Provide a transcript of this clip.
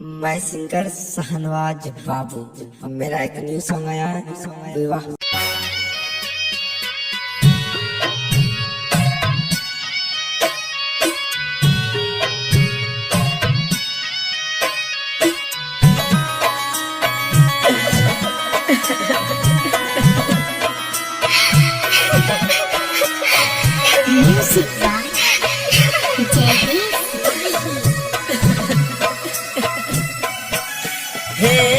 मैं सिंगर शाहनवाज बाबू। मेरा एक न्यू सॉन्ग आया है विवाह। Music by Debbie. हे